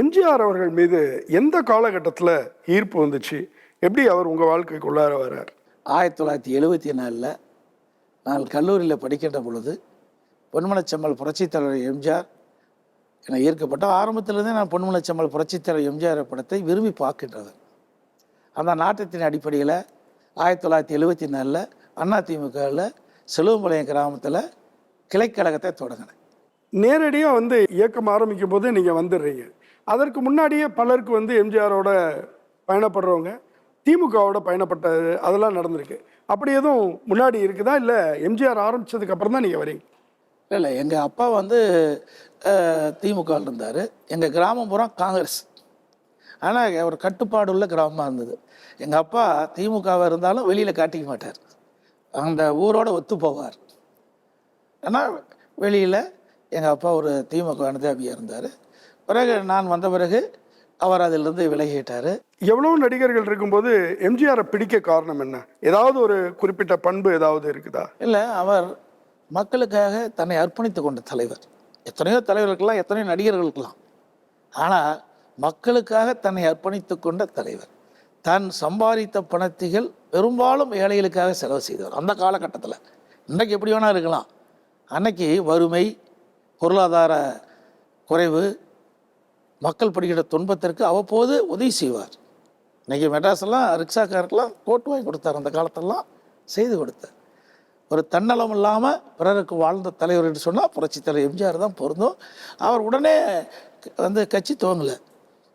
எம்ஜிஆர் அவர்கள் மீது எந்த காலகட்டத்தில் ஈர்ப்பு வந்துச்சு? எப்படி அவர் உங்கள் வாழ்க்கைக்குள்ளார வர்றார்? 1974 நான் கல்லூரியில் படிக்கின்ற பொழுது பொன்மனச்செம்மல் புரட்சித் தலைவர் எம்ஜிஆர் என ஈர்க்கப்பட்ட ஆரம்பத்திலிருந்தே நான் பொன்மனச்செம்மல் புரட்சித் தலைவர் எம்ஜிஆர் படத்தை விரும்பி பார்க்கின்றவர். அந்த நாட்டத்தின் அடிப்படையில் 1974 அதிமுகவில் செலுவம்பாளையம் கிராமத்தில் கிளைக்கழகத்தை தொடங்கினேன். நேரடியாக இயக்கம் ஆரம்பிக்கும் போது நீங்கள் வந்துடுறீங்க. அதற்கு முன்னாடியே பலருக்கு எம்ஜிஆரோட பயணப்படுறவங்க திமுகவோட பயணப்பட்டது அதெல்லாம் நடந்திருக்கு. அப்படி எதுவும் முன்னாடி இருக்குதா, இல்லை எம்ஜிஆர் ஆரம்பித்ததுக்கு அப்புறம் தான் நீங்கள் வரீங்க? இல்லை, எங்கள் அப்பா திமுகவில் இருந்தார். எங்கள் கிராமம் பூரா காங்கிரஸ். ஆனால் ஒரு கட்டுப்பாடு உள்ள கிராமமாக இருந்தது. எங்கள் அப்பா திமுகவாக இருந்தாலும் வெளியில் காட்டிக்க மாட்டார், அந்த ஊரோட ஒத்து போவார். ஆனால் வெளியில் எங்கள் அப்பா ஒரு திமுக அனுதாபியாக இருந்தார். பிறகு நான் வந்த பிறகு அவர் அதிலிருந்து விலகிட்டார். எவ்வளோ நடிகர்கள் இருக்கும்போது எம்ஜிஆரை பிடிக்க காரணம் என்ன? ஏதாவது ஒரு குறிப்பிட்ட பண்பு ஏதாவது இருக்குதா? இல்லை, அவர் மக்களுக்காக தன்னை அர்ப்பணித்து கொண்ட தலைவர். எத்தனையோ தலைவர்களுக்கெல்லாம், எத்தனையோ நடிகர்களுக்கெல்லாம், ஆனால் மக்களுக்காக தன்னை அர்ப்பணித்து கொண்ட தலைவர். தான் சம்பாதித்த பணத்திகள் பெரும்பாலும் ஏழைகளுக்காக செலவு செய்தவர். அந்த காலகட்டத்தில் இன்றைக்கு எப்படி வேணால் இருக்கலாம், அன்னைக்கு வறுமை, பொருளாதார குறைவு, மக்கள் படுகிற துன்பத்திற்கு அவ்வப்போது உதவி செய்வார். இன்றைக்கி மெட்ராஸெல்லாம் ரிக்ஷாக்காருக்கெல்லாம் கோட்டு வாங்கி கொடுத்தார். அந்த காலத்தெல்லாம் செய்து கொடுத்தார். ஒரு தன்னலம் இல்லாமல் பிறருக்கு வாழ்ந்த தலைவர் என்று சொன்னால் புரட்சித் தலைவர் எம்ஜிஆர் தான் பொருந்தும். அவர் உடனே கட்சி துவங்கலை.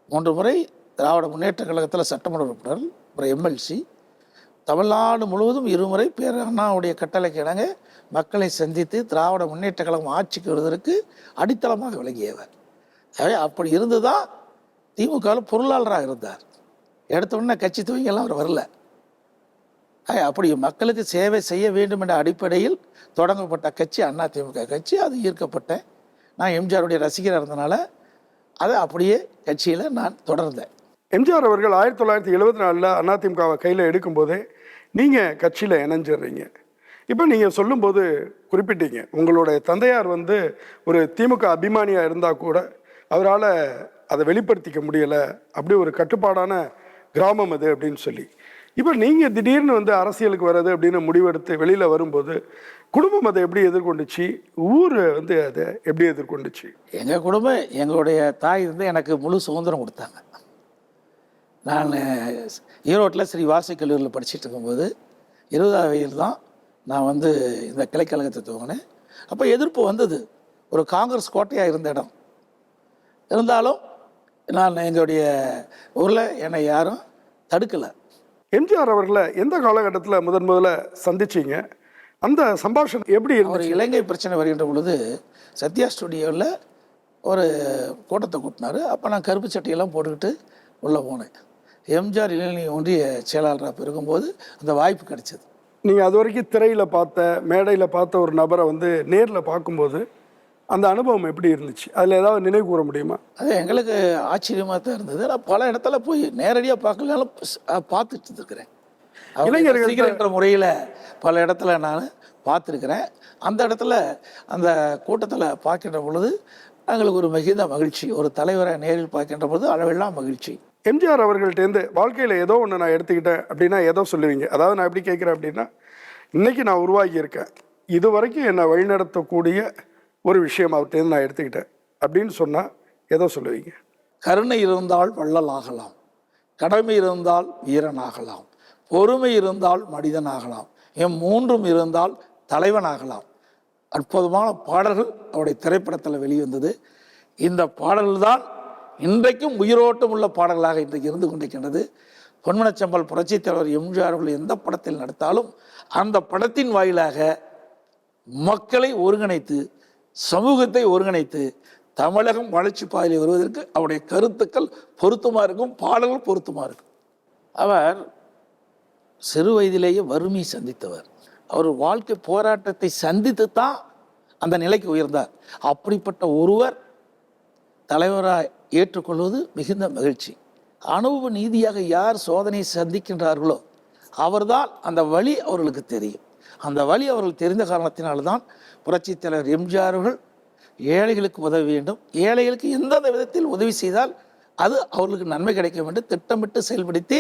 3 முறை திராவிட முன்னேற்ற கழகத்தில் சட்டமன்ற உறுப்பினர், அப்புறம் எம்எல்சி, தமிழ்நாடு முழுவதும் 2 முறை பேர் அண்ணாவுடைய கட்டளைக்கு இணங்க மக்களை சந்தித்து திராவிட முன்னேற்ற கழகம் ஆட்சிக்கு வருவதற்கு அடித்தளமாக விளங்கியவர். அப்படி இருந்து தான் திமுகவில் பொருளாளராக இருந்தார். எடுத்த உடனே கட்சி துவங்கெல்லாம் அவர் வரல. அப்படி மக்களுக்கு சேவை செய்ய வேண்டும் என்ற அடிப்படையில் தொடங்கப்பட்ட கட்சி அதிமுக கட்சி. அது ஈர்க்கப்பட்டேன். நான் எம்ஜிஆருடைய ரசிகராக இருந்தனால அதை அப்படியே கட்சியில் நான் தொடர்ந்தேன். எம்ஜிஆர் அவர்கள் 1974 அதிமுகவை கையில் எடுக்கும்போதே நீங்கள் கட்சியில் இணைஞ்சிடுறீங்க. இப்போ நீங்கள் சொல்லும்போது குறிப்பிட்டீங்க, உங்களுடைய தந்தையார் ஒரு திமுக அபிமானியாக இருந்தால் கூட அவரால் அதை வெளிப்படுத்திக்க முடியலை, அப்படி ஒரு கட்டுப்பாடான கிராமம் அது அப்படின்னு சொல்லி. இப்போ நீங்கள் திடீர்னு அரசியலுக்கு வர்றது அப்படின்னு முடிவெடுத்து வெளியில் வரும்போது குடும்பம் அதை எப்படி எதிர்கொண்டுச்சு? ஊர் அதை எப்படி எதிர்கொண்டுச்சு? எங்கள் குடும்பம், எங்களுடைய தாய் எனக்கு முழு சுதந்திரம் கொடுத்தாங்க. நான் ஈரோட்டில் ஸ்ரீ வாசை கல்லூரியில் படிச்சுட்டு இருக்கும்போது 20ஆவது வயதில் தான் நான் இந்த கிளைக்கழகத்தை துவங்கினேன். அப்போ எதிர்ப்பு வந்தது. ஒரு காங்கிரஸ் கோட்டையாக இருந்த இடம் இருந்தாலும் நான் எங்களுடைய ஊரில் என்னை யாரும் தடுக்கலை. எம்ஜிஆர் அவர்களை எந்த காலகட்டத்தில் முதல்ல சந்திச்சிங்க? அந்த சம்பாஷணம் எப்படி? ஒரு இலங்கை பிரச்சனை வருகின்ற பொழுது சத்யா ஸ்டுடியோவில் ஒரு கூட்டத்தை கூட்டினார். அப்போ நான் கருப்பு சட்டையெல்லாம் போட்டுக்கிட்டு உள்ளே போனேன். எம்ஜிஆர் இளைஞர் ஒன்றிய செயலாளராக இருக்கும்போது அந்த வாய்ப்பு கிடைச்சது. நீங்கள் அது வரைக்கும் திரையில் பார்த்த, மேடையில் பார்த்த ஒரு நபரை நேரில் பார்க்கும்போது அந்த அனுபவம் எப்படி இருந்துச்சு? அதில் ஏதாவது நினைவு கூற முடியுமா? அது எங்களுக்கு ஆச்சரியமாக தான் இருந்தது. நான் பல இடத்துல போய் நேரடியாக பார்க்கலனாலும் பார்த்துட்டு இருக்கிறேன். இளைஞர்கள் முறையில் பல இடத்துல நான் பார்த்துருக்கிறேன். அந்த இடத்துல அந்த கூட்டத்தில் பார்க்கின்ற பொழுது எங்களுக்கு ஒரு மிகுந்த மகிழ்ச்சி. ஒரு தலைவரை நேரில் பார்க்கின்ற பொழுது அளவெல்லாம் மகிழ்ச்சி. எம்ஜிஆர் அவர்கள்ட்டேருந்து வாழ்க்கையில் ஏதோ ஒன்று நான் எடுத்துக்கிட்டேன் அப்படின்னா ஏதோ சொல்லுவீங்க? அதாவது நான் எப்படி கேட்குறேன் அப்படின்னா, இன்றைக்கி நான் உருவாகி இருக்கேன், இது வரைக்கும் என்னை வழிநடத்தக்கூடிய ஒரு விஷயம் அவர்கிட்டேருந்து நான் எடுத்துக்கிட்டேன் அப்படின்னு சொன்னால் ஏதோ சொல்லுவீங்க? கருணை இருந்தால் வள்ளல் ஆகலாம், கடமை இருந்தால் வீரனாகலாம், பொறுமை இருந்தால் மனிதனாகலாம், மூன்றும் இருந்தால் தலைவனாகலாம். அற்புதமான பாடல்கள் அவருடைய திரைப்படத்தில் வெளிவந்தது. இந்த பாடல்கள் தான் இன்றைக்கும் உயிரோட்டம் உள்ள பாடல்களாக இன்றைக்கு இருந்து கொண்டிருக்கின்றது. பொன்மனச்செம்மல் புரட்சித் தலைவர் எம்ஜிஆர் அவர்கள் எந்த படத்தில் நடித்தாலும் அந்த படத்தின் வாயிலாக மக்களை ஒருங்கிணைத்து, சமூகத்தை ஒருங்கிணைத்து தமிழகம் வளர்ச்சி பாதையில் வருவதற்கு அவருடைய கருத்துக்கள் பொருத்தமாக இருக்கும், பாடல்கள் பொருத்தமாக இருக்கும். அவர் சிறு வயதிலேயே வறுமையை சந்தித்தவர். அவர் வாழ்க்கை போராட்டத்தை சந்தித்து தான் அந்த நிலைக்கு உயர்ந்தார். அப்படிப்பட்ட ஒருவர் தலைவராக ஏற்றுக்கொள்வது மிகுந்த மகிழ்ச்சி. அனுபவ நீதியாக யார் சோதனை சந்திக்கின்றார்களோ அவர்தான் அந்த வழி அவர்களுக்கு தெரியும். அந்த வழி அவர்கள் தெரிந்த காரணத்தினால்தான் புரட்சித் தலைவர் எம்ஜிஆர் அவர்கள் ஏழைகளுக்கு உதவ வேண்டும், ஏழைகளுக்கு எந்தெந்த விதத்தில் உதவி செய்தால் அது அவர்களுக்கு நன்மை கிடைக்கும் என்று திட்டமிட்டு செயல்படுத்தி